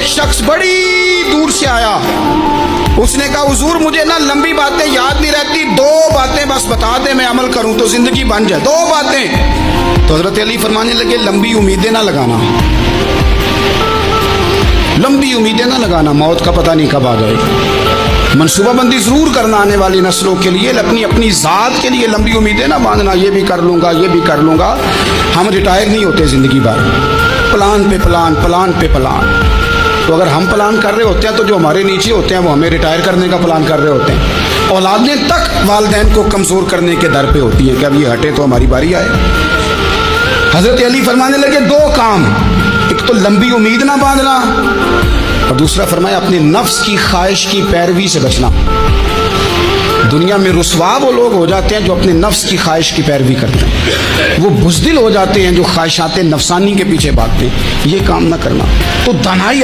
شخص بڑی دور سے آیا. اس نے کہا حضور مجھے نا لمبی باتیں یاد نہیں رہتی, 2 باتیں بس بتا دیں میں عمل کروں تو زندگی بن جائے, 2 باتیں. تو حضرت علی فرمانے لگے لمبی امیدیں نہ لگانا, لمبی امیدیں نہ لگانا, موت کا پتہ نہیں کب آ جائے. منصوبہ بندی ضرور کرنا آنے والی نسلوں کے لیے, اپنی ذات کے لیے لمبی امیدیں نہ باندھنا, یہ بھی کر لوں گا یہ بھی کر لوں گا. ہم ریٹائر نہیں ہوتے زندگی بھر, پلان پہ پلان, پلان پہ پلان. تو اگر ہم پلان کر رہے ہوتے ہیں تو جو ہمارے نیچے ہوتے ہیں وہ ہمیں ریٹائر کرنے کا پلان کر رہے ہوتے ہیں. اولادیں تک والدین کو کمزور کرنے کے در پہ ہوتی ہیں کہ اب یہ ہٹے تو ہماری باری آئے. حضرت علی فرمانے لگے 2 کام, ایک تو لمبی امید نہ باندھنا, اور دوسرا فرمایا اپنے نفس کی خواہش کی پیروی سے بچنا. دنیا میں رسوا وہ لوگ ہو جاتے ہیں جو اپنے نفس کی خواہش کی پیروی کرتے ہیں, وہ بزدل ہو جاتے ہیں جو خواہشات نفسانی کے پیچھے بھاگتے ہیں. یہ کام نہ کرنا. تو دانائی